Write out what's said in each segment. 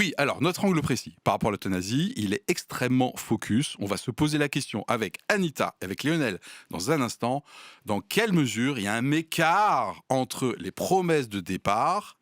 Oui, alors notre angle précis par rapport à l'euthanasie, il est extrêmement focus. On va se poser la question avec Anita, avec Lionel, dans un instant, dans quelle mesure il y a un écart entre les promesses de départ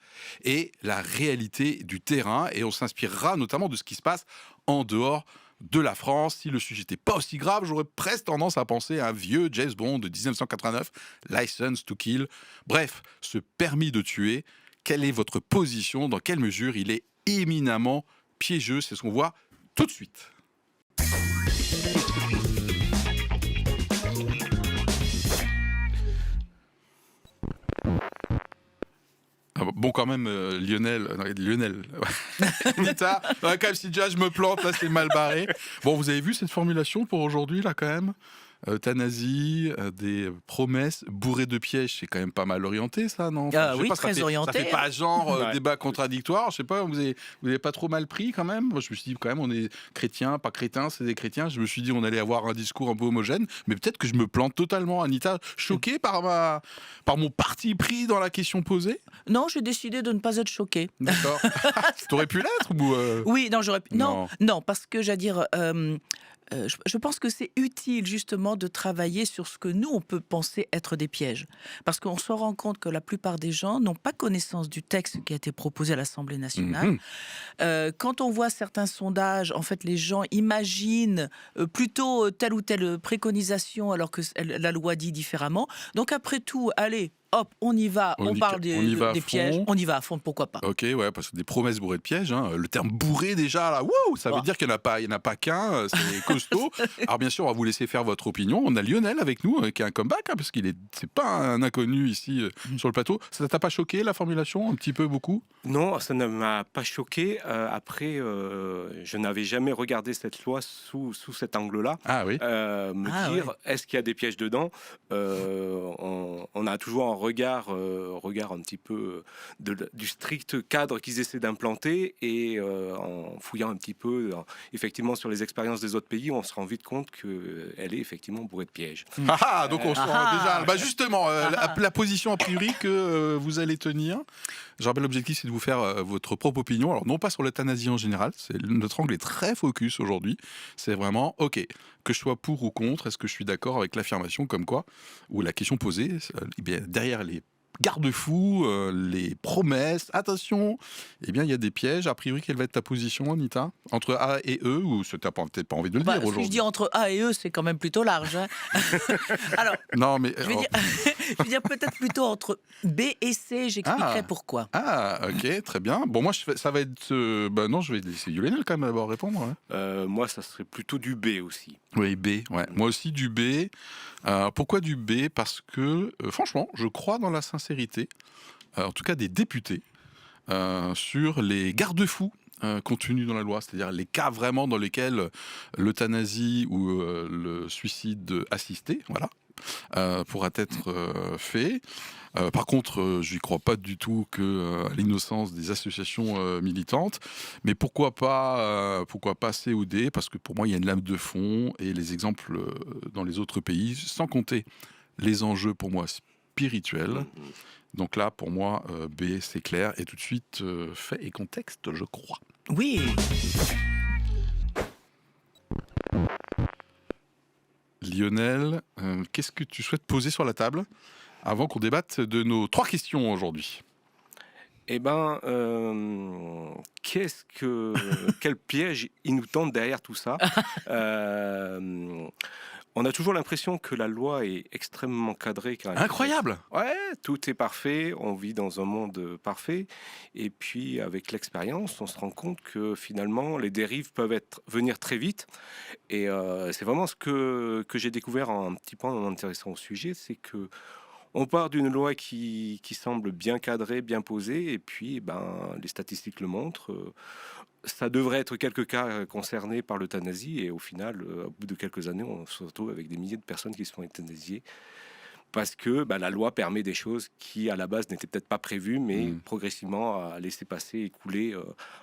et la réalité du terrain. Et on s'inspirera notamment de ce qui se passe en dehors de la France. Si le sujet n'était pas aussi grave, j'aurais presque tendance à penser à un vieux James Bond de 1989, License to Kill. Bref, ce permis de tuer, quelle est votre position? Dans quelle mesure il est éminemment piégeux? C'est ce qu'on voit tout de suite. Ah bon, quand même, Lionel. Anita, quand même, si déjà je me plante, là, c'est mal barré. Bon, vous avez vu cette formulation pour aujourd'hui, là, quand même? Euthanasie, des promesses bourrées de pièges, c'est quand même pas mal orienté, ça, non? Enfin, je sais Oui, pas, très orienté. ça fait pas genre Ouais. débat contradictoire. Je sais pas, vous avez pas trop mal pris quand même? Moi, je me suis dit quand même, on est chrétiens, pas crétins, c'est des chrétiens. Je me suis dit on allait avoir un discours un peu homogène, mais peut-être que je me plante totalement. Anita, choquée par mon parti pris dans la question posée? Non, j'ai décidé de ne pas être choquée. D'accord. T'aurais pu l'être ou Oui, non, j'aurais pu. Non. Non, parce que j'allais dire. Je pense que c'est utile justement de travailler sur ce que nous, on peut penser être des pièges. Parce qu'on se rend compte que la plupart des gens n'ont pas connaissance du texte qui a été proposé à l'Assemblée nationale. Quand on voit certains sondages, en fait, les gens imaginent plutôt telle ou telle préconisation alors que la loi dit différemment. Donc après tout, allez, hop, on y va, on parle on y va à des pièges, fond. on y va à fond, pourquoi pas. Ok, ouais, parce que des promesses bourrées de pièges, hein. Le terme bourré déjà, là, wouh, ça veut Ouais. dire qu'il n'y en a pas qu'un, c'est costaud. Alors bien sûr, on va vous laisser faire votre opinion. On a Lionel avec nous, qui a un comeback, hein, parce c'est pas un inconnu ici sur le plateau. Ça t'a pas choqué, la formulation, un petit peu, beaucoup? Non, ça ne m'a pas choqué. Après, je n'avais jamais regardé cette loi sous cet angle-là. Ah oui. Dire, est-ce qu'il y a des pièges dedans? On a toujours un regard un petit peu du strict cadre qu'ils essaient d'implanter, et en fouillant un petit peu, effectivement, sur les expériences des autres pays, on se rend vite compte qu'elle est effectivement bourrée de pièges. Donc on sent déjà, bah justement, la position a priori que vous allez tenir. Je rappelle, l'objectif, c'est de vous faire votre propre opinion. Alors, non pas sur l'euthanasie en général, notre angle est très focus aujourd'hui. C'est vraiment, ok, que je sois pour ou contre, est-ce que je suis d'accord avec l'affirmation comme quoi, ou la question posée, eh bien, derrière les garde-fous, les promesses, attention, eh bien, il y a des pièges. A priori, quelle va être ta position, Anita? Entre A et E, ou tu n'as peut-être pas envie de le dire Si aujourd'hui? je dis entre A et E, c'est quand même plutôt large. Hein. Alors, Non, mais... je vais dire peut-être plutôt entre B et C, j'expliquerai pourquoi. Ah, ok, très bien. Bon, moi, ça va être... non, je vais laisser Lionel quand même d'abord répondre. Hein. Moi, ça serait plutôt du B aussi. Oui, B, ouais. Moi aussi du B. Pourquoi du B? Parce que, franchement, je crois dans la sincérité, en tout cas des députés, sur les garde-fous contenus dans la loi, c'est-à-dire les cas vraiment dans lesquels l'euthanasie ou le suicide assisté, voilà, pourra être fait. Par contre, je n'y crois pas du tout à l'innocence des associations militantes. Mais pourquoi pas C ou D? Parce que pour moi, il y a une lame de fond, et les exemples dans les autres pays, sans compter les enjeux pour moi spirituels. Donc là, pour moi, B, c'est clair. Et tout de suite, fait et contexte, je crois. Oui. Lionel, qu'est-ce que tu souhaites poser sur la table avant qu'on débatte de nos 3 questions aujourd'hui? Eh ben, quel piège il nous tente derrière tout ça? On a toujours l'impression que la loi est extrêmement cadrée. Incroyable! Ouais, tout est parfait, on vit dans un monde parfait. Et puis, avec l'expérience, on se rend compte que finalement, les dérives peuvent venir très vite. Et c'est vraiment ce que j'ai découvert un petit peu en m'intéressant au sujet, c'est que on part d'une loi qui semble bien cadrée, bien posée, et puis les statistiques le montrent. Ça devrait être quelques cas concernés par l'euthanasie, et au final, au bout de quelques années, on se retrouve avec des milliers de personnes qui se font euthanasier, parce que la loi permet des choses qui, à la base, n'étaient peut-être pas prévues, mais progressivement a laissé passer et couler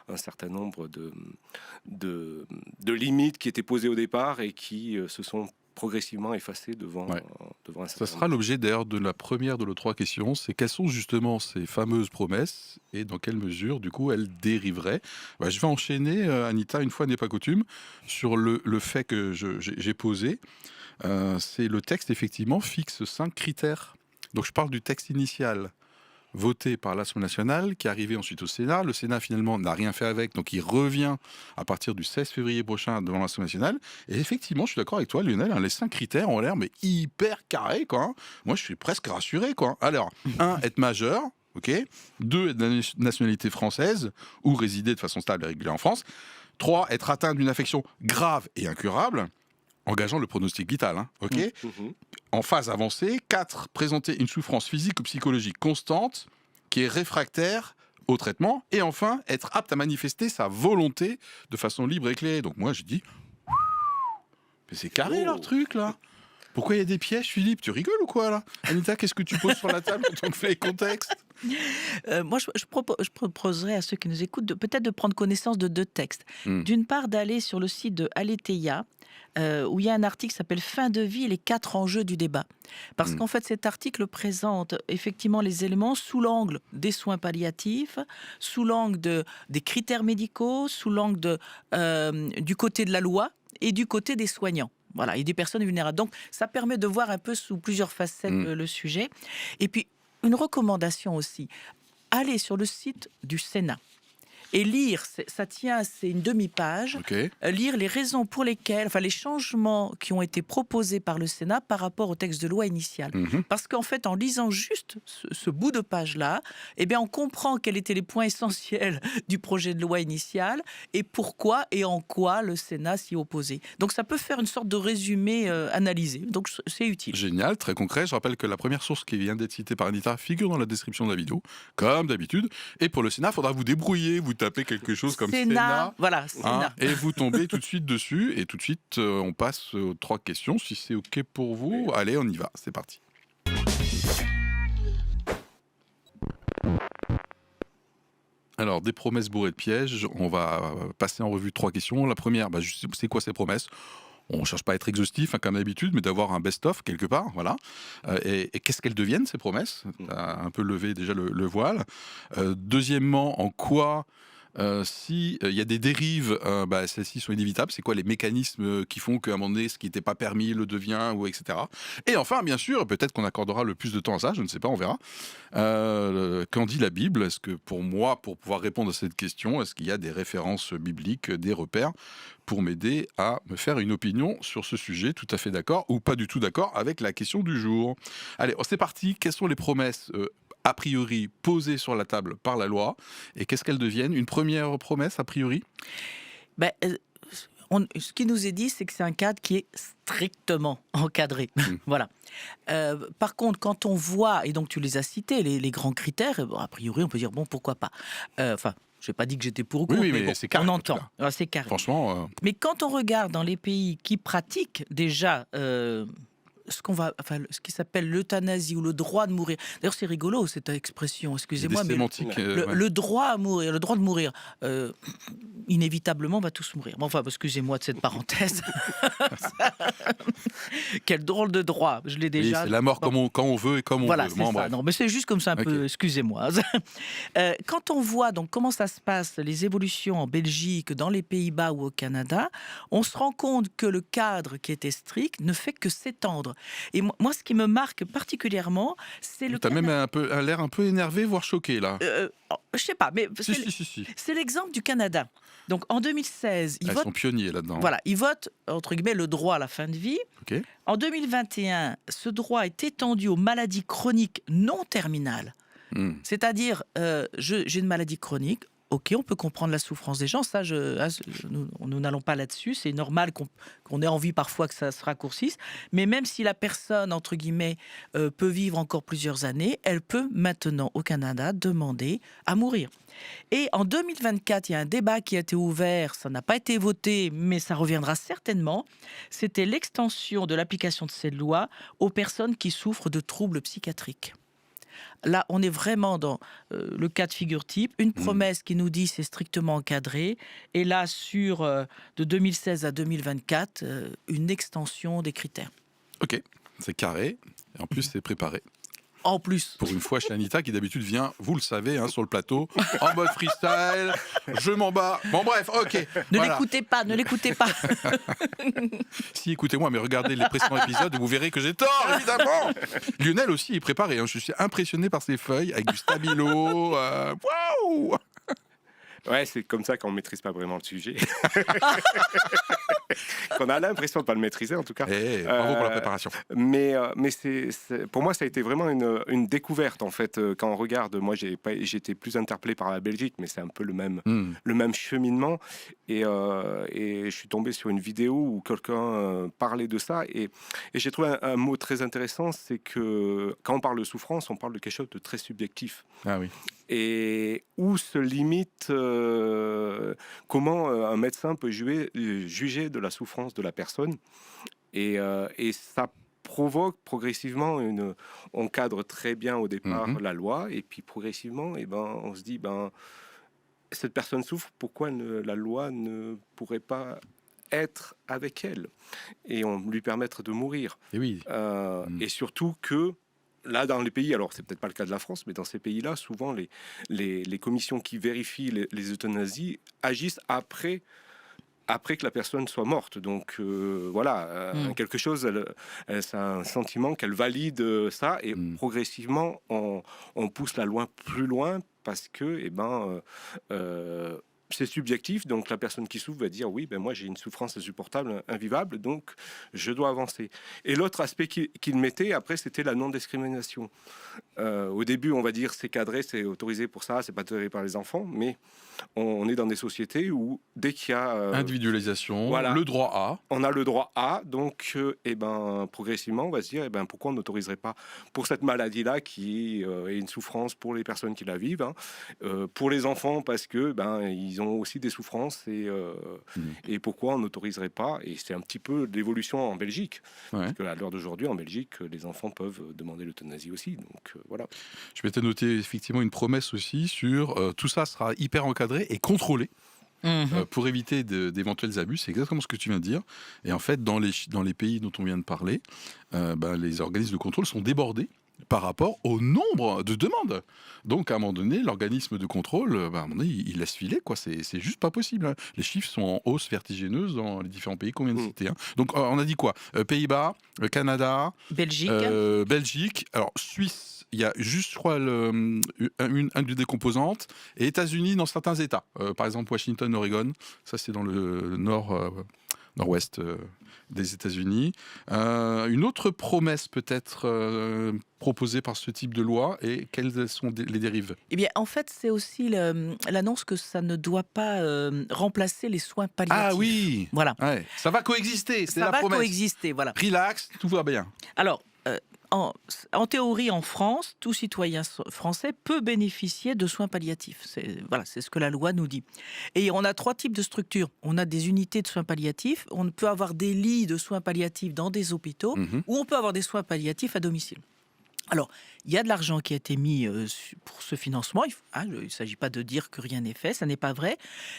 un certain nombre de limites qui étaient posées au départ et qui se sont progressivement effacé devant, Ouais. devant un Ça certain sera l'objet d'ailleurs de la première de nos 3 questions, c'est quelles sont justement ces fameuses promesses et dans quelle mesure du coup elles dériveraient? Bah, je vais enchaîner, Anita, une fois n'est pas coutume, sur le fait que j'ai posé. C'est le texte effectivement fixe 5 critères. Donc je parle du texte initial voté par l'Assemblée nationale, qui est arrivé ensuite au Sénat. Le Sénat, finalement, n'a rien fait avec, donc il revient à partir du 16 février prochain devant l'Assemblée nationale. Et effectivement, je suis d'accord avec toi, Lionel, hein, les 5 critères ont l'air mais hyper carrés, quoi, hein. Moi, je suis presque rassuré, quoi. Alors, 1, être majeur, ok. 2, être de la nationalité française ou résider de façon stable et régulière en France. 3, être atteint d'une affection grave et incurable, engageant le pronostic vital, hein, ok. Mhm. En phase avancée. 4, présenter une souffrance physique ou psychologique constante qui est réfractaire au traitement. Et enfin, être apte à manifester sa volonté de façon libre et éclairée. Donc moi, je dis, mais c'est carré Oh. leur truc là. Pourquoi il y a des pièges, Philippe? Tu rigoles ou quoi là? Anita, qu'est-ce que tu poses sur la table en tant que fait et contexte? Moi, je proposerais à ceux qui nous écoutent peut-être de prendre connaissance de 2 textes. Hmm. D'une part, d'aller sur le site de Aletheia, où il y a un article qui s'appelle Fin de vie, les 4 enjeux du débat. Parce Mm. qu'en fait, cet article présente effectivement les éléments sous l'angle des soins palliatifs, sous l'angle des critères médicaux, sous l'angle du côté de la loi et du côté des soignants. Voilà, et des personnes vulnérables. Donc, ça permet de voir un peu sous plusieurs facettes Mm. le sujet. Et puis, une recommandation aussi, allez sur le site du Sénat et lire, c'est une demi-page, Ok. lire les raisons pour lesquelles, enfin les changements qui ont été proposés par le Sénat par rapport au texte de loi initial. Mhm. Parce qu'en fait, en lisant juste ce bout de page-là, eh bien, on comprend quels étaient les points essentiels du projet de loi initial et pourquoi et en quoi le Sénat s'y opposait. Donc ça peut faire une sorte de résumé analysé. Donc c'est utile. Génial, très concret. Je rappelle que la première source qui vient d'être citée par Anita figure dans la description de la vidéo, comme d'habitude. Et pour le Sénat, il faudra vous débrouiller, vous tapez quelque chose comme Sénat, Voilà, hein, Sénat. et vous tombez tout de suite dessus. Et tout de suite, on passe aux 3 questions. Si c'est OK pour vous, allez, on y va. C'est parti. Alors, des promesses bourrées de pièges. On va passer en revue 3 questions. La première, c'est quoi ces promesses? On ne cherche pas à être exhaustif, hein, comme d'habitude, mais d'avoir un best-of quelque part. Voilà. Et qu'est-ce qu'elles deviennent, ces promesses? Tu as un peu levé déjà le voile. Deuxièmement, en quoi, si il y a des dérives, celles-ci sont inévitables? C'est quoi les mécanismes qui font qu'à un moment donné, ce qui n'était pas permis le devient, ou etc. Et enfin, bien sûr, peut-être qu'on accordera le plus de temps à ça, je ne sais pas, on verra. Qu'en dit la Bible? Est-ce que pour moi, pour pouvoir répondre à cette question, est-ce qu'il y a des références bibliques, des repères pour m'aider à me faire une opinion sur ce sujet? Tout à fait d'accord ou pas du tout d'accord avec la question du jour. Allez, c'est parti. Quelles sont les promesses a priori posées sur la table par la loi et qu'est-ce qu'elles deviennent? Une première promesse a priori? Ben, ce qui nous est dit, c'est que c'est un cadre qui est strictement encadré. Voilà. Par contre, quand on voit, et donc tu les as cités, les grands critères, a priori, on peut dire, bon, pourquoi pas. Enfin, je n'ai pas dit que j'étais pour ou contre, Oui, mais mais bon, c'est carré, on en tout entend. Ah, c'est carré. Franchement, Mais quand on regarde dans les pays qui pratiquent déjà ce qui s'appelle l'euthanasie ou le droit de mourir. D'ailleurs, c'est rigolo cette expression. il y a Excusez-moi, des mais sémantiques. le droit à mourir, le droit de mourir, inévitablement, on va tous mourir. Bon, enfin, excusez-moi de cette parenthèse. Quel drôle de droit. Je l'ai Oui, déjà. c'est la mort Bon. quand on veut et comme on Voilà, veut. c'est Bon, ça. bref. Non, mais c'est juste comme ça un peu. Ok. Excusez-moi. Quand on voit donc comment ça se passe, les évolutions en Belgique, dans les Pays-Bas ou au Canada, on se rend compte que le cadre qui était strict ne fait que s'étendre. Et moi, ce qui me marque particulièrement, c'est le. T'as même l'air un peu énervé, voire choqué là. Je sais pas, mais Si. c'est l'exemple du Canada. Donc en 2016, ils Ils votent. sont pionniers là-dedans. Voilà, ils votent entre guillemets le droit à la fin de vie. Ok. En 2021, ce droit est étendu aux maladies chroniques non terminales. Hmm. C'est-à-dire, j'ai une maladie chronique. Ok, on peut comprendre la souffrance des gens. Ça, nous n'allons pas là-dessus. C'est normal qu'on ait envie parfois que ça se raccourcisse. Mais même si la personne, entre guillemets, peut vivre encore plusieurs années, elle peut maintenant, au Canada, demander à mourir. Et en 2024, il y a un débat qui a été ouvert. Ça n'a pas été voté, mais ça reviendra certainement. C'était l'extension de l'application de cette loi aux personnes qui souffrent de troubles psychiatriques. Là, on est vraiment dans le cas de figure type, une promesse qui nous dit c'est strictement encadré, et là, de 2016 à 2024, une extension des critères. Ok, c'est carré, et en plus c'est préparé. En plus. Pour une fois chez Anita, qui d'habitude vient, vous le savez, hein, sur le plateau, en mode freestyle, je m'en bats. Bon bref, ok. Ne voilà. l'écoutez pas, ne l'écoutez pas. Si, écoutez-moi, mais regardez les précédents épisodes, vous verrez que j'ai tort, évidemment. Lionel aussi est préparé, hein. Je suis impressionné par ses feuilles, avec du stabilo. Waouh. Ouais, c'est comme ça qu'on ne maîtrise pas vraiment le sujet. Qu'on a l'impression de ne pas le maîtriser, en tout cas. Bravo pour la préparation. Mais pour moi, ça a été vraiment une découverte, en fait. Quand on regarde, moi, j'étais plus interpellé par la Belgique, mais c'est un peu le même cheminement. Et je suis tombé sur une vidéo où quelqu'un parlait de ça. Et j'ai trouvé un mot très intéressant, c'est que quand on parle de souffrance, on parle de quelque chose de très subjectif. Ah oui. Et où se limite comment un médecin peut juger de la souffrance de la personne. Et ça provoque progressivement on cadre très bien au départ la loi, et puis progressivement, on se dit, cette personne souffre, pourquoi la loi ne pourrait pas être avec elle et on lui permettre de mourir. Et oui. Et surtout que là, dans les pays, alors c'est peut-être pas le cas de la France, mais dans ces pays-là, souvent les commissions qui vérifient les euthanasies agissent après que la personne soit morte. Donc quelque chose, c'est un sentiment qu'elle valide ça, et progressivement on pousse la loi plus loin parce que c'est subjectif, donc la personne qui souffre va dire oui, moi j'ai une souffrance insupportable, invivable, donc je dois avancer. Et l'autre aspect qu'il mettait après, c'était la non-discrimination. Au début, on va dire c'est cadré, c'est autorisé pour ça, c'est pas toléré par les enfants, mais on est dans des sociétés où dès qu'il y a individualisation, voilà, le droit à, on a le droit à, donc progressivement on va se dire pourquoi on n'autoriserait pas pour cette maladie-là qui est une souffrance pour les personnes qui la vivent, pour les enfants parce que ils ont aussi des souffrances, et pourquoi on n'autoriserait pas. Et c'est un petit peu l'évolution en Belgique, parce qu'à l'heure d'aujourd'hui en Belgique les enfants peuvent demander l'euthanasie aussi, donc voilà. Je m'étais noté effectivement une promesse aussi sur tout ça sera hyper encadré et contrôlé. Pour éviter d'éventuels abus, c'est exactement ce que tu viens de dire. Et en fait, dans les pays dont on vient de parler, les organismes de contrôle sont débordés par rapport au nombre de demandes. Donc, à un moment donné, l'organisme de contrôle, à un moment donné, il laisse filer, quoi. C'est juste pas possible, hein. Les chiffres sont en hausse vertigineuse dans les différents pays qu'on vient de citer, hein. Donc, on a dit quoi ? Pays-Bas, Canada, Belgique, alors Suisse, il y a juste, je crois, une des composantes, et États-Unis dans certains États. Par exemple, Washington, Oregon, ça c'est dans le nord-ouest des États-Unis. Une autre promesse peut-être proposée par ce type de loi, et quelles sont les dérives ? Eh bien, en fait, c'est aussi l'annonce que ça ne doit pas remplacer les soins palliatifs. Ah oui, voilà. Ouais. Ça va coexister, c'est la promesse. Ça va coexister, voilà. Relax, tout va bien. Alors, en théorie, en France, tout citoyen français peut bénéficier de soins palliatifs. C'est ce que la loi nous dit. Et on a 3 types de structures. On a des unités de soins palliatifs, on peut avoir des lits de soins palliatifs dans des hôpitaux, ou on peut avoir des soins palliatifs à domicile. Alors, il y a de l'argent qui a été mis pour ce financement. Il ne s'agit pas de dire que rien n'est fait, ça n'est pas vrai.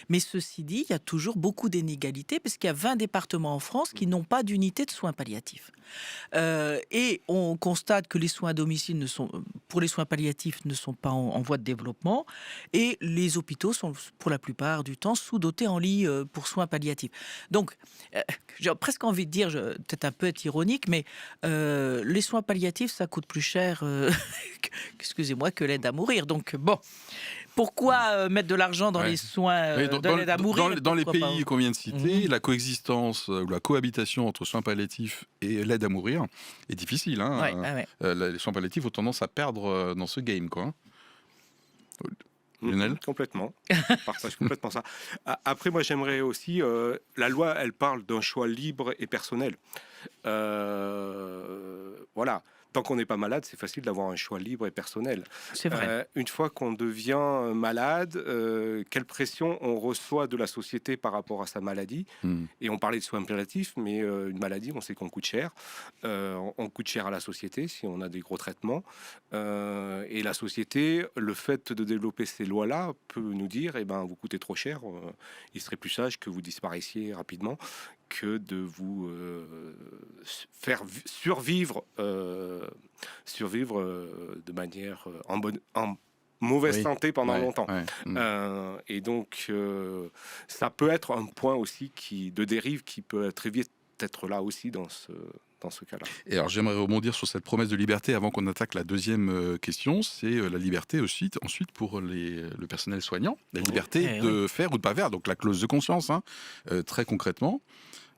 Mais ceci dit, il y a toujours beaucoup d'inégalités, parce qu'il y a 20 départements en France qui n'ont pas d'unité de soins palliatifs. Et on constate que les soins à domicile pour les soins palliatifs ne sont pas en voie de développement, et les hôpitaux sont pour la plupart du temps sous-dotés en lits pour soins palliatifs. Donc, j'ai presque envie de dire, peut-être un peu être ironique, mais les soins palliatifs, ça coûte plus cher, excusez-moi, que l'aide à mourir. Donc bon, pourquoi mettre de l'argent dans les soins de l'aide à mourir ? Dans les pays qu'on vient de citer, la coexistence ou la cohabitation entre soins palliatifs et l'aide à mourir est difficile. Les soins palliatifs ont tendance à perdre dans ce game, quoi. Lionel ? Complètement. Je partage complètement ça. Après, moi, j'aimerais aussi... la loi, elle parle d'un choix libre et personnel. Voilà. tant qu'on n'est pas malade, c'est facile d'avoir un choix libre et personnel. C'est vrai. Une fois qu'on devient malade, quelle pression on reçoit de la société par rapport à sa maladie. Hmm. Et on parlait de soins palliatifs, mais une maladie, on sait qu'on coûte cher. On coûte cher à la société si on a des gros traitements. Et la société, le fait de développer ces lois-là peut nous dire, eh ben, vous coûtez trop cher, il serait plus sage que vous disparaissiez rapidement que de vous faire survivre, de manière en mauvaise Oui. santé pendant Ouais, longtemps. ouais. Et donc, ça peut être un point aussi de dérive qui peut très vite être là aussi dans ce cas-là. Et alors j'aimerais rebondir sur cette promesse de liberté avant qu'on attaque la deuxième question, c'est la liberté aussi, ensuite pour le personnel soignant, la liberté Eh de faire ou de pas faire, donc la clause de conscience, hein, très concrètement.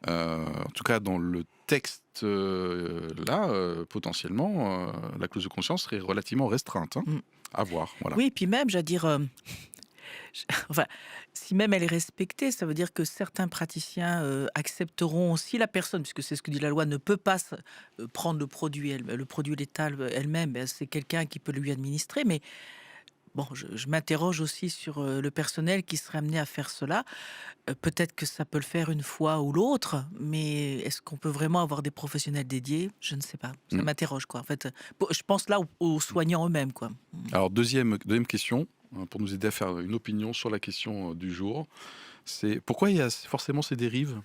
En tout cas, dans le texte là, potentiellement, la clause de conscience serait relativement restreinte. Hein, Mm. à voir, voilà. Oui, puis même, j'allais dire, enfin, si même elle est respectée, ça veut dire que certains praticiens accepteront, si la personne, puisque c'est ce que dit la loi, ne peut pas prendre le produit létal elle-même, ben, c'est quelqu'un qui peut lui administrer. Mais bon, je m'interroge aussi sur le personnel qui serait amené à faire cela. Peut-être que ça peut le faire une fois ou l'autre, mais est-ce qu'on peut vraiment avoir des professionnels dédiés? Je ne sais pas. Ça Mm. m'interroge, quoi. En fait, je pense là aux soignants eux-mêmes, quoi. Alors deuxième question, hein, pour nous aider à faire une opinion sur la question du jour, c'est pourquoi il y a forcément ces dérives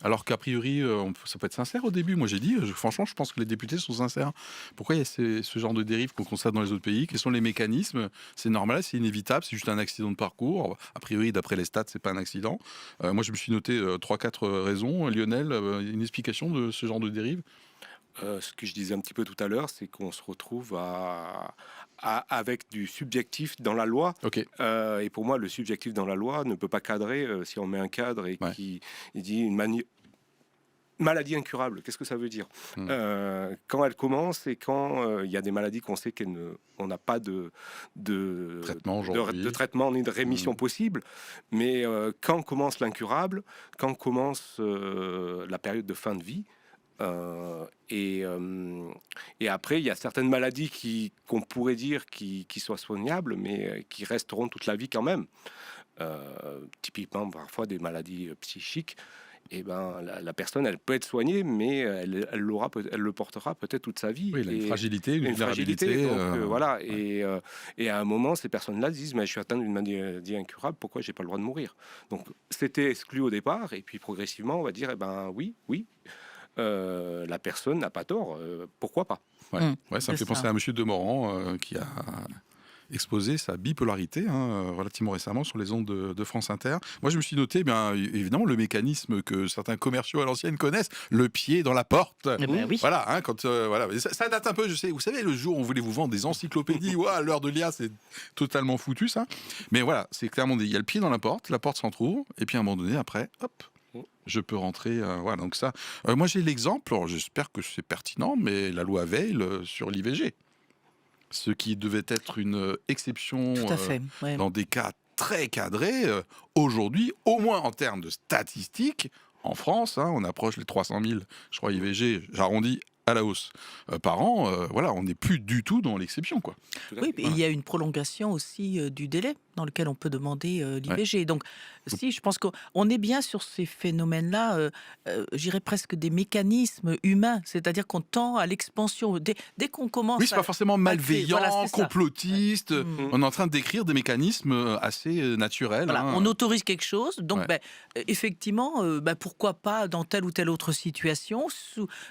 alors qu'a priori, ça peut être sincère au début. Moi, j'ai dit, franchement, je pense que les députés sont sincères. Pourquoi il y a ce genre de dérive qu'on constate dans les autres pays? Quels sont les mécanismes? C'est normal, c'est inévitable, c'est juste un accident de parcours. A priori, d'après les stats, c'est pas un accident. Moi, je me suis noté 3-4 raisons. Lionel, une explication de ce genre de dérive? Ce que je disais un petit peu tout à l'heure, c'est qu'on se retrouve avec du subjectif dans la loi. Ok. Et pour moi, le subjectif dans la loi ne peut pas cadrer. Si on met un cadre et Ouais. qui il dit maladie incurable, qu'est-ce que ça veut dire? Mm. Quand elle commence et quand il y a des maladies qu'on sait on n'a pas de Traitement aujourd'hui. de traitement ni de rémission possible, mais quand commence l'incurable, quand commence la période de fin de vie, et après, il y a certaines maladies qu'on pourrait dire qui soient soignables, mais qui resteront toute la vie quand même. Typiquement, parfois des maladies psychiques. Et ben, la personne, elle peut être soignée, mais elle le portera peut-être toute sa vie. Oui, il a une Et fragilité, une une fragilité. vulnérabilité. Donc, voilà. Ouais. Et à un moment, ces personnes-là disent, mais je suis atteint d'une maladie incurable, pourquoi j'ai pas le droit de mourir? Donc, c'était exclu au départ, et puis progressivement, on va dire, eh ben oui. La personne n'a pas tort, pourquoi pas? Ouais. Ouais, ça me c'est fait penser ça. à Monsieur Demorand qui a exposé sa bipolarité relativement récemment sur les ondes de France Inter. Moi, je me suis noté, bien évidemment, le mécanisme que certains commerciaux à l'ancienne connaissent, le pied dans la porte. Eh ben oui. Voilà, hein, quand voilà, mais ça date un peu. Je sais, vous savez, le jour où on voulait vous vendre des encyclopédies, à l'heure de l'IA, c'est totalement foutu ça. Mais voilà, c'est clairement dit. Il y a le pied dans la porte s'entrouvre, et puis à un moment donné, après, hop. Je peux rentrer, voilà. Donc ça, moi j'ai l'exemple. Alors j'espère que c'est pertinent, mais la loi Veil sur l'IVG, ce qui devait être une exception Tout à fait. Ouais. dans des cas très cadrés, aujourd'hui, au moins en termes de statistiques, en France, on approche les 300 000, je crois, IVG, j'arrondis à la hausse par an. Voilà, on n'est plus du tout dans l'exception, quoi. Tout à Oui, fait. et il y a une prolongation aussi du délai dans lequel on peut demander l'IVG. Donc, si, je pense qu'on est bien sur ces phénomènes-là, j'irais presque des mécanismes humains, c'est-à-dire qu'on tend à l'expansion. Dès qu'on commence Oui, c'est pas forcément malveillant, voilà, c'est ça. complotiste. Mm. On est en train de décrire des mécanismes assez naturels. Voilà, hein. on autorise quelque chose, donc Ouais. effectivement, pourquoi pas dans telle ou telle autre situation,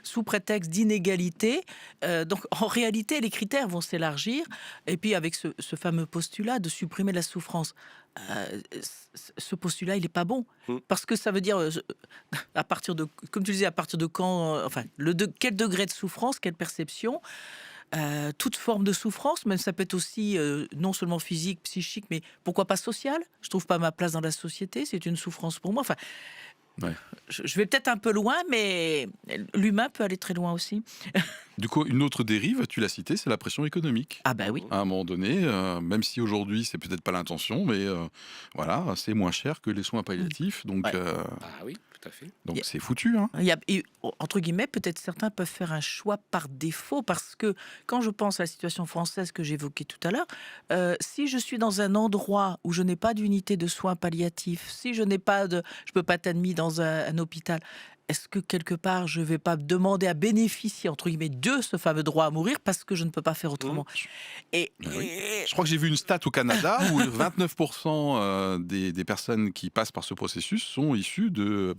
sous prétexte d'inégalité. Donc en réalité, les critères vont s'élargir, et puis avec ce fameux postulat de supprimer la souffrance. Ce postulat, il n'est pas bon, parce que ça veut dire, à partir de, comme tu disais, à partir de quand, quel degré de souffrance, quelle perception. Toute forme de souffrance, même ça peut être aussi non seulement physique, psychique, mais pourquoi pas sociale. Je trouve pas ma place dans la société, c'est une souffrance pour moi. Enfin, Ouais. Je vais peut-être un peu loin, mais l'humain peut aller très loin aussi. Du coup, une autre dérive, tu l'as cité, c'est la pression économique. Ah bah oui. À un moment donné, même si aujourd'hui c'est peut-être pas l'intention, mais voilà, c'est moins cher que les soins palliatifs, donc Ouais. Ah oui, tout à fait. donc c'est foutu, hein. Entre guillemets, peut-être certains peuvent faire un choix par défaut, parce que quand je pense à la situation française que j'évoquais tout à l'heure, si je suis dans un endroit où je n'ai pas d'unité de soins palliatifs, si je peux pas être admis dans un hôpital, est-ce que quelque part je vais pas demander à bénéficier entre guillemets de ce fameux droit à mourir parce que je ne peux pas faire autrement? Et, Ben oui. et- Je crois que j'ai vu une stat au Canada où 29% des personnes qui passent par ce processus sont issues de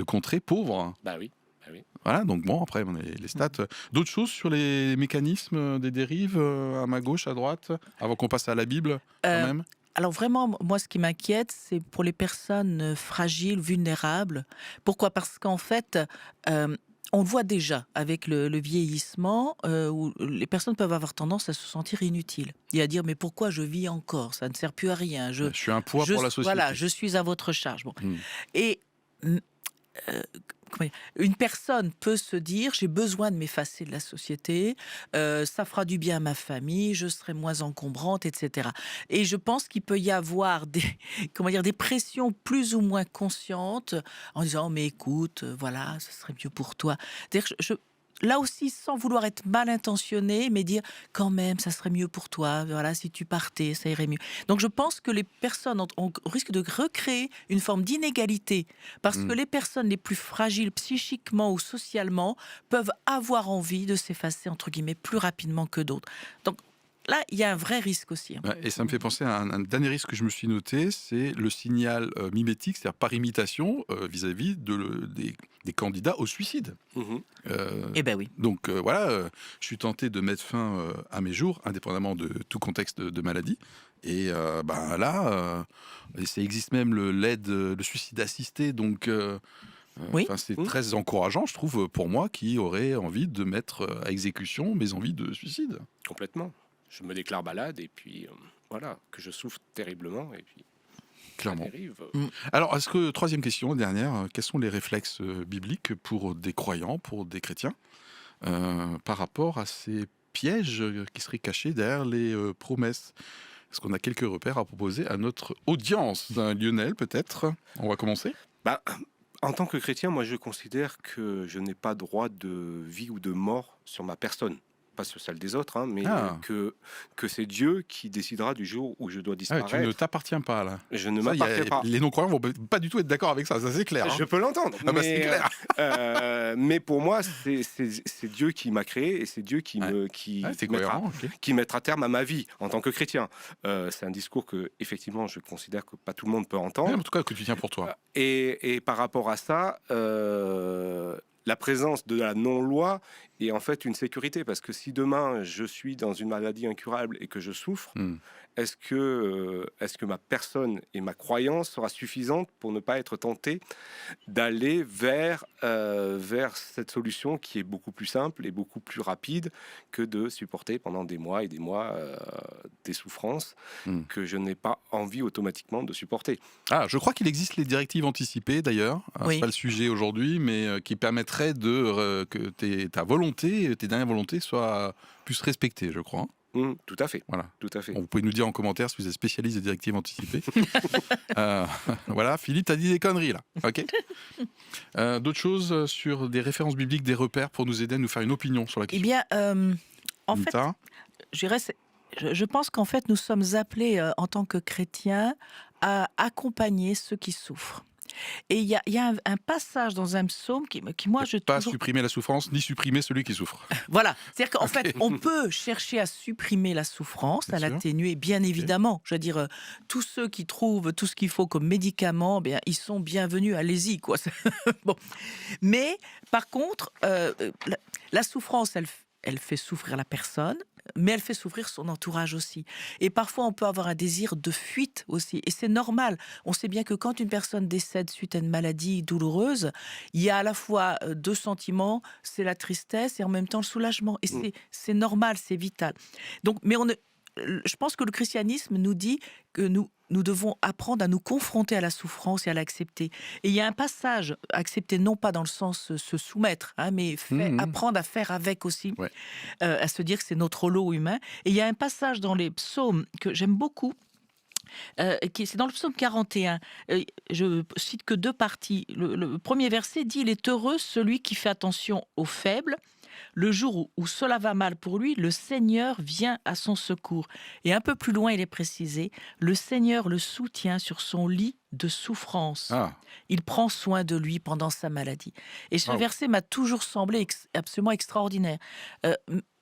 contrées pauvres. Bah oui. Bah oui. Voilà, donc bon, après, on a les stats. D'autres choses sur les mécanismes des dérives, à ma gauche, à droite, avant qu'on passe à la Bible, quand euh, même? Alors vraiment, moi, ce qui m'inquiète, c'est pour les personnes fragiles, vulnérables. Pourquoi? Parce qu'en fait, on le voit déjà avec le vieillissement, où les personnes peuvent avoir tendance à se sentir inutiles et à dire: mais pourquoi je vis encore? Ça ne sert plus à rien. Je suis un poids pour la société. Voilà, je suis à votre charge. Bon. Hmm. Et comment dire, une personne peut se dire: j'ai besoin de m'effacer de la société, ça fera du bien à ma famille, je serai moins encombrante, etc. Et je pense qu'il peut y avoir des, comment dire, des pressions plus ou moins conscientes en disant: mais écoute, voilà, ce serait mieux pour toi. C'est-à-dire que là aussi, sans vouloir être mal intentionné, mais dire quand même, ça serait mieux pour toi. Voilà, si tu partais, ça irait mieux. Donc, je pense que les personnes on risque de recréer une forme d'inégalité parce que les personnes les plus fragiles psychiquement ou socialement peuvent avoir envie de s'effacer entre guillemets plus rapidement que d'autres. Donc là, il y a un vrai risque aussi. Ouais, et ça me fait penser à un dernier risque que je me suis noté, c'est le signal mimétique, c'est-à-dire par imitation vis-à-vis des candidats au suicide. Mhm. Eh ben oui. Donc voilà, je suis tenté de mettre fin à mes jours, indépendamment de tout contexte de maladie. Et ben là, ça existe même le suicide assisté, donc Oui. c'est Mmh. très encourageant, je trouve, pour moi qui aurais envie de mettre à exécution mes envies de suicide. Complètement. Je me déclare malade et puis voilà, que je souffre terriblement et puis ça Clairement. dérive. Alors, est-ce que, troisième question, dernière, quels sont les réflexes bibliques pour des croyants, pour des chrétiens, par rapport à ces pièges qui seraient cachés derrière les promesses? Est-ce qu'on a quelques repères à proposer à notre audience? Lionel, peut-être? On va commencer? Bah, en tant que chrétien, moi je considère que je n'ai pas droit de vie ou de mort sur ma personne. Pas sur celle des autres, hein, mais Ah. que c'est Dieu qui décidera du jour où je dois Ah, disparaître. tu ne t'appartiens pas, là. Je ne Ça, m'appartiens pas. les non-croyants vont pas du tout être d'accord avec ça c'est clair. Hein. Je peux l'entendre, Ah bah, c'est clair. mais pour moi, c'est Dieu qui m'a créé et c'est Dieu qui C'est mettra, cohérent, ok. qui mettra terme à ma vie en tant que chrétien. C'est un discours que, effectivement, je considère que pas tout le monde peut Ouais, entendre. en tout cas, que tu tiens pour toi. Et par rapport à ça, la présence de la non-loi est en fait une sécurité parce que si demain je suis dans une maladie incurable et que je souffre, Hmm. est-ce que ma personne et ma croyance sera suffisante pour ne pas être tenté d'aller vers cette solution qui est beaucoup plus simple et beaucoup plus rapide que de supporter pendant des mois et des mois des souffrances que je n'ai pas envie automatiquement de supporter. Ah, je crois qu'il existe les directives anticipées, d'ailleurs. Oui. C'est pas le sujet aujourd'hui, mais qui permettraient que ta volonté, tes dernières volontés puissent respectées, je crois. Tout à fait. Voilà. Tout à fait. Bon, vous pouvez nous dire en commentaire si vous êtes spécialiste des directives anticipées. Voilà, Philippe, t'as dit des conneries là. Ok. D'autres choses sur des références bibliques, des repères pour nous aider à nous faire une opinion sur la Eh question. bien, en fait, Nita, je dirais, je pense qu'en fait, nous sommes appelés en tant que chrétiens à accompagner ceux qui souffrent. Et il y a un passage dans un psaume qui moi, je pas toujours... supprimer la souffrance ni supprimer celui qui souffre. Voilà, c'est-à-dire qu'en fait, on peut chercher à supprimer la souffrance, Bien à sûr. l'atténuer, bien évidemment. Je veux dire, tous ceux qui trouvent tout ce qu'il faut comme médicament, bien, ils sont bienvenus, allez-y, quoi. Bon. Mais par contre, la souffrance, elle fait souffrir la personne, mais elle fait souffrir son entourage aussi. Et parfois, on peut avoir un désir de fuite aussi. Et c'est normal. On sait bien que quand une personne décède suite à une maladie douloureuse, il y a à la fois deux sentiments, c'est la tristesse et en même temps le soulagement. Et c'est normal, c'est vital. Donc, mais je pense que le christianisme nous dit que nous devons apprendre à nous confronter à la souffrance et à l'accepter. Et il y a un passage, accepter non pas dans le sens se soumettre, hein, mais apprendre à faire avec aussi, Ouais. à se dire que c'est notre lot humain. Et il y a un passage dans les psaumes que j'aime beaucoup, c'est dans le psaume 41. Je cite que 2 parties. Le premier verset dit: « Il est heureux celui qui fait attention aux faibles. Le jour où cela va mal pour lui, le Seigneur vient à son secours. » Et un peu plus loin, il est précisé: « Le Seigneur le soutient sur son lit de souffrance. Ah, Il prend soin de lui pendant sa maladie. » Et ce Wow. verset m'a toujours semblé absolument extraordinaire.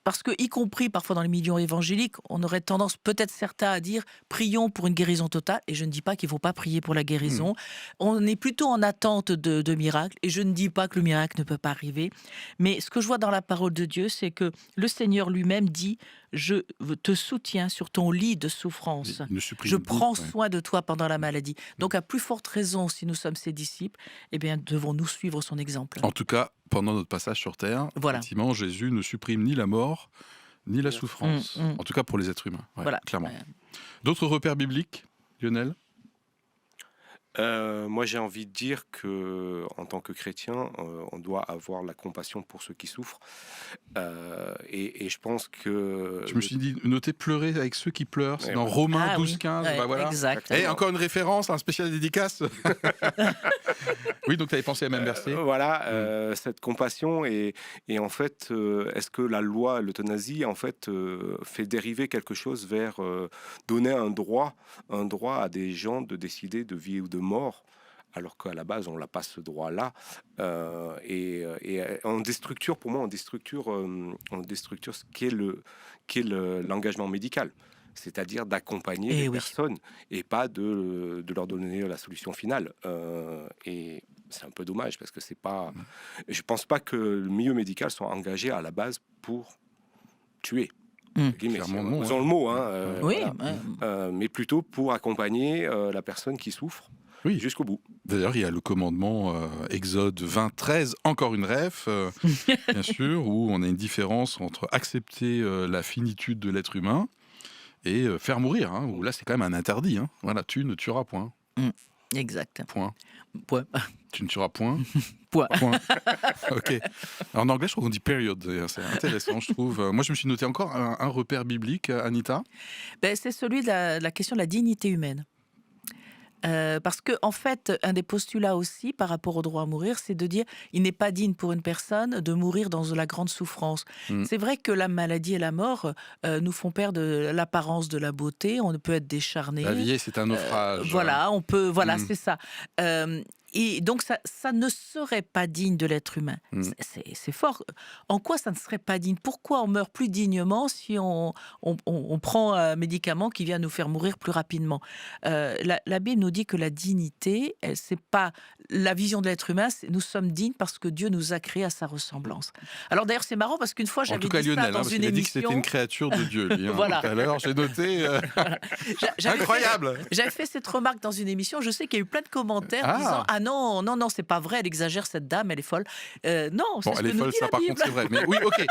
Parce que, y compris parfois dans les milieux évangéliques, on aurait tendance, peut-être certains, à dire prions pour une guérison totale. Et je ne dis pas qu'il ne faut pas prier pour la guérison. On est plutôt en attente de miracles. Et je ne dis pas que le miracle ne peut pas arriver. Mais ce que je vois dans la parole de Dieu, c'est que le Seigneur lui-même dit: « Je te soutiens sur ton lit de souffrance. il ne supprime Je pas, prends ouais. soin de toi pendant la maladie. » Donc, à plus forte raison, si nous sommes ses disciples, eh bien, devons-nous suivre son exemple. En tout cas, pendant notre passage sur Terre, Voilà. effectivement, Jésus ne supprime ni la mort, ni la souffrance. Mm. En tout cas, pour les êtres humains. Ouais, Voilà. clairement. Ouais. D'autres repères bibliques, Lionel? Moi, j'ai envie de dire que, en tant que chrétien, on doit avoir la compassion pour ceux qui souffrent. Et je pense que... Je me suis dit, notez pleurer avec ceux qui pleurent. C'est Ouais, dans voilà. Romains Ah 12, oui. 15. Ouais, Bah voilà. exact. Et encore une référence, un spécial dédicace. Oui, donc tu avais pensé à même verset. Voilà, cette compassion et en fait, est-ce que la loi, l'euthanasie, en fait, fait dériver quelque chose vers donner un droit à des gens de décider de vie ou de mort, alors qu'à la base, on n'a pas ce droit-là. Et on déstructure, pour moi, on déstructure ce qu'est l'engagement médical. C'est-à-dire d'accompagner Eh les oui. personnes et pas de leur donner la solution finale. Et c'est un peu dommage parce que c'est pas. Je pense pas que le milieu médical soit engagé à la base pour tuer. Guillemets, Clairement non, usons hein. le mot, hein, Oui, voilà. Mais plutôt pour accompagner la personne qui souffre Oui. jusqu'au bout. D'ailleurs, il y a le commandement Exode 20, 13, encore une ref, bien sûr, où on a une différence entre accepter la finitude de l'être humain et faire mourir, hein, où là, c'est quand même un interdit. Hein. Voilà, tu ne tueras point. exact. Point. Point. Tu ne tueras point. Point. Point. Ok. Alors, en anglais, je trouve qu'on dit period. D'ailleurs. C'est intéressant, je trouve. Moi, je me suis noté encore un repère biblique, Anita. Ben, c'est celui de la question de la dignité humaine. Parce que, en fait, un des postulats aussi par rapport au droit à mourir, c'est de dire il n'est pas digne pour une personne de mourir dans la grande souffrance. C'est vrai que la maladie et la mort nous font perdre l'apparence de la beauté, on peut être décharné. La vieillesse, c'est un naufrage. Voilà, on peut, voilà, c'est ça. Et donc, ça ne serait pas digne de l'être humain. C'est fort. En quoi ça ne serait pas digne? Pourquoi on meurt plus dignement si on prend un médicament qui vient nous faire mourir plus rapidement? La Bible nous dit que la dignité, c'est pas la vision de l'être humain, nous sommes dignes parce que Dieu nous a créés à sa ressemblance. Alors d'ailleurs, c'est marrant parce qu'une fois, En j'avais tout cas, dit ça Lionel, dans parce une qu'il a dit que émission. c'était une créature de Dieu, lui. Hein, Voilà. Tout à l'heure, j'ai noté. Incroyable. J'avais fait cette remarque dans une émission. Je sais qu'il y a eu plein de commentaires disant ah non, c'est pas vrai, elle exagère cette dame, elle est folle. Non, c'est Bon, ce elle que est nous folle, dit ça la par Bible. contre, c'est vrai. Mais oui, ok.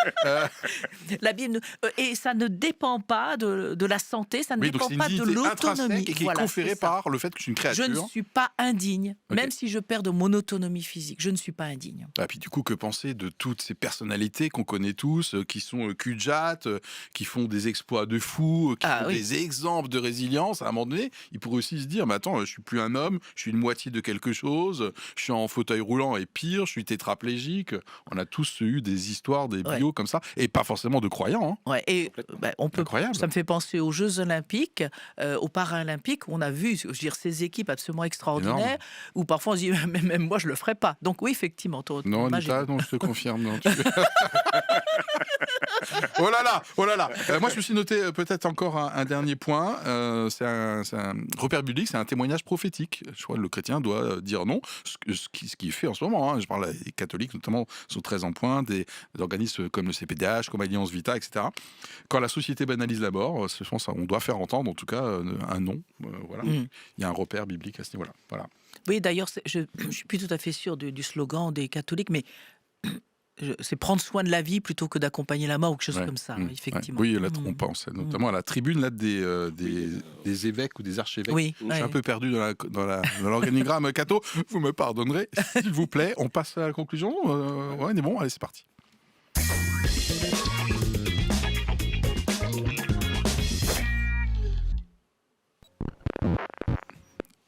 La Bible et ça ne dépend pas de la santé, ça ne Oui, donc dépend c'est une pas de dignité l'autonomie. intrinsèque et qui est Voilà, conférée c'est ça. par le fait que je suis une créature. Je ne suis pas indigne, Ok. même si je perds de mon autonomie physique. Je ne suis pas indigne. Et puis du coup, que penser de toutes ces personnalités qu'on connaît tous, qui sont cul-de-jatte, qui font des exploits de fous, qui Ah sont oui. des exemples de résilience. À un moment donné, ils pourraient aussi se dire, mais attends, je suis plus un homme, je suis une moitié de quelque chose, je suis en fauteuil roulant et pire, je suis tétraplégique. On a tous eu des histoires, des bios comme ça, et pas forcément de croyants. Hein. Ouais, et on peut. Incroyable. Ça me fait penser aux Jeux Olympiques, aux Paralympiques, où on a vu, je veux dire, ces équipes absolument extraordinaires, Énorme. où parfois on se dit, même moi je le ferais pas. Donc oui, effectivement. Non, image Anita, est- non, je te confirme. Non, oh là là, oh là là. Moi, je me suis noté peut-être encore un dernier point. C'est un repère biblique, c'est un témoignage prophétique. Je crois que le chrétien doit dire non, ce qui est fait en ce moment. Hein. Je parle des catholiques, notamment, sont très en pointe, des organismes comme le CPDH, comme Alliance Vita, etc. Quand la société banalise la mort, je pense qu'on doit faire entendre, en tout cas, un non. Voilà. Il y a un repère biblique à ce niveau-là. Voilà. Oui, d'ailleurs, je ne suis plus tout à fait sûre du slogan des catholiques, mais c'est prendre soin de la vie plutôt que d'accompagner la mort ou quelque chose Ouais. comme ça, Ouais. effectivement. Oui, la trompance, notamment à la tribune là, des évêques ou des archevêques. Oui, Je suis un peu perdu dans l'organigramme. Cato, vous me pardonnerez, s'il vous plaît. On passe à la conclusion. Ouais, on est bon, allez, c'est parti.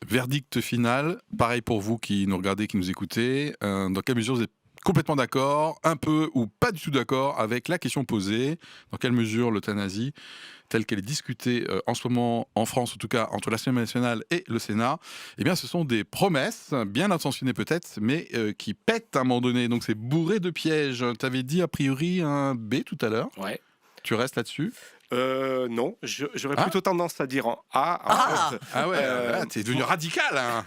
Verdict final, pareil pour vous qui nous regardez, qui nous écoutez. Dans quelle mesure vous êtes complètement d'accord, un peu ou pas du tout d'accord avec la question posée? Dans quelle mesure l'euthanasie, telle qu'elle est discutée en ce moment en France, en tout cas entre l'Assemblée nationale et le Sénat, eh bien ce sont des promesses, bien intentionnées peut-être, mais qui pètent à un moment donné. Donc c'est bourré de pièges. Tu avais dit a priori un B tout à l'heure. Ouais. Tu restes là-dessus? Non, j'aurais plutôt tendance à dire en A. En fait. Ah ouais, là, t'es devenu radical, hein.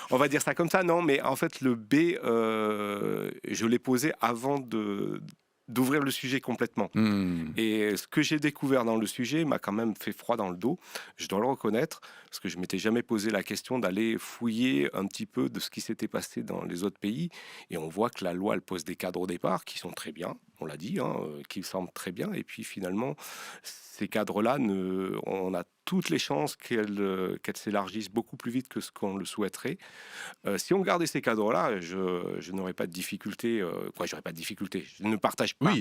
On va dire ça comme ça, non, mais en fait, le B, je l'ai posé avant d'ouvrir le sujet complètement. Et ce que j'ai découvert dans le sujet m'a quand même fait froid dans le dos, je dois le reconnaître, parce que je m'étais jamais posé la question d'aller fouiller un petit peu de ce qui s'était passé dans les autres pays. Et on voit que la loi, elle pose des cadres au départ qui sont très bien, on l'a dit, qui semblent très bien. Et puis finalement, ces cadres-là, on a toutes les chances qu'elles s'élargissent beaucoup plus vite que ce qu'on le souhaiterait. Si on gardait ces cadres-là, je n'aurais pas de difficulté. J'aurais pas de difficulté. Je ne partage pas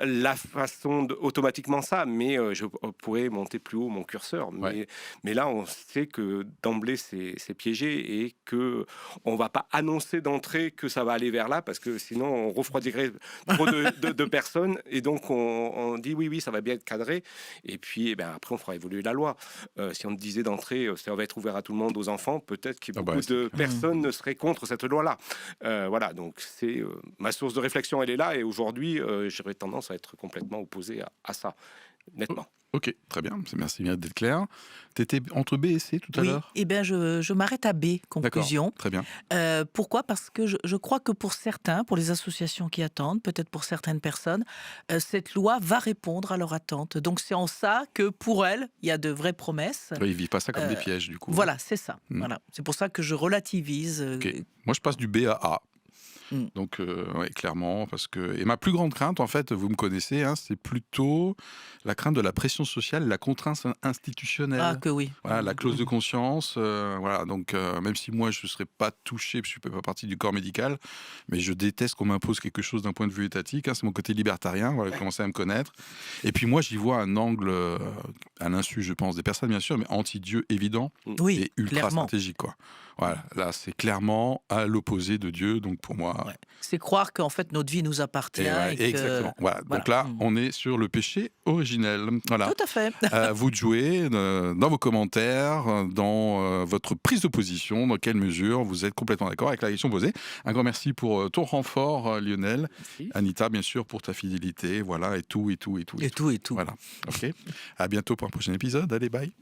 la façon automatiquement ça, mais je pourrais monter plus haut mon curseur. Mais là, on sait que d'emblée, c'est piégé et que on va pas annoncer d'entrée que ça va aller vers là, parce que sinon, on refroidirait trop de personnes. Et donc, on dit oui, ça va bien être cadré. Et puis, après, on fera évoluer la loi. Si on te disait d'entrée, ça va être ouvert à tout le monde, aux enfants, peut-être que beaucoup de personnes seraient contre cette loi-là. Voilà, donc c'est ma source de réflexion, elle est là, et aujourd'hui, j'aurais tendance à être complètement opposé à ça, nettement. Ok, très bien, merci bien d'être clair. Tu étais entre B et C tout à l'heure? Eh bien, je m'arrête à B, conclusion. Très bien. Pourquoi? Parce que je crois que pour certains, pour les associations qui attendent, peut-être pour certaines personnes, cette loi va répondre à leurs attentes. Donc c'est en ça que pour elles, il y a de vraies promesses. Ils vivent pas ça comme des pièges, du coup. Voilà, c'est ça. Voilà. C'est pour ça que je relativise. Moi, je passe du B à A. Donc, clairement, parce que... Et ma plus grande crainte, en fait, vous me connaissez, c'est plutôt la crainte de la pression sociale, la contrainte institutionnelle. Ah, que oui. Voilà, la clause de conscience. Voilà, donc, même si moi, je ne serais pas touché, parce que je ne fais pas partie du corps médical, mais je déteste qu'on m'impose quelque chose d'un point de vue étatique. C'est mon côté libertarien, voilà, commencer à me connaître. Et puis moi, j'y vois un angle, à l'insu, je pense, des personnes, bien sûr, mais anti-Dieu évident et ultra clairement. stratégique, quoi. Voilà, là, c'est clairement à l'opposé de Dieu, donc pour moi... C'est croire qu'en fait, notre vie nous appartient. Exactement. Voilà. Donc là, on est sur le péché originel. Voilà. Tout à fait. Vous de jouer dans vos commentaires, dans votre prise de position, dans quelle mesure vous êtes complètement d'accord avec la question posée. Un grand merci pour ton renfort, Lionel. Merci. Anita, bien sûr, pour ta fidélité. Voilà, et tout. Voilà. Ok. À bientôt pour un prochain épisode. Allez, bye.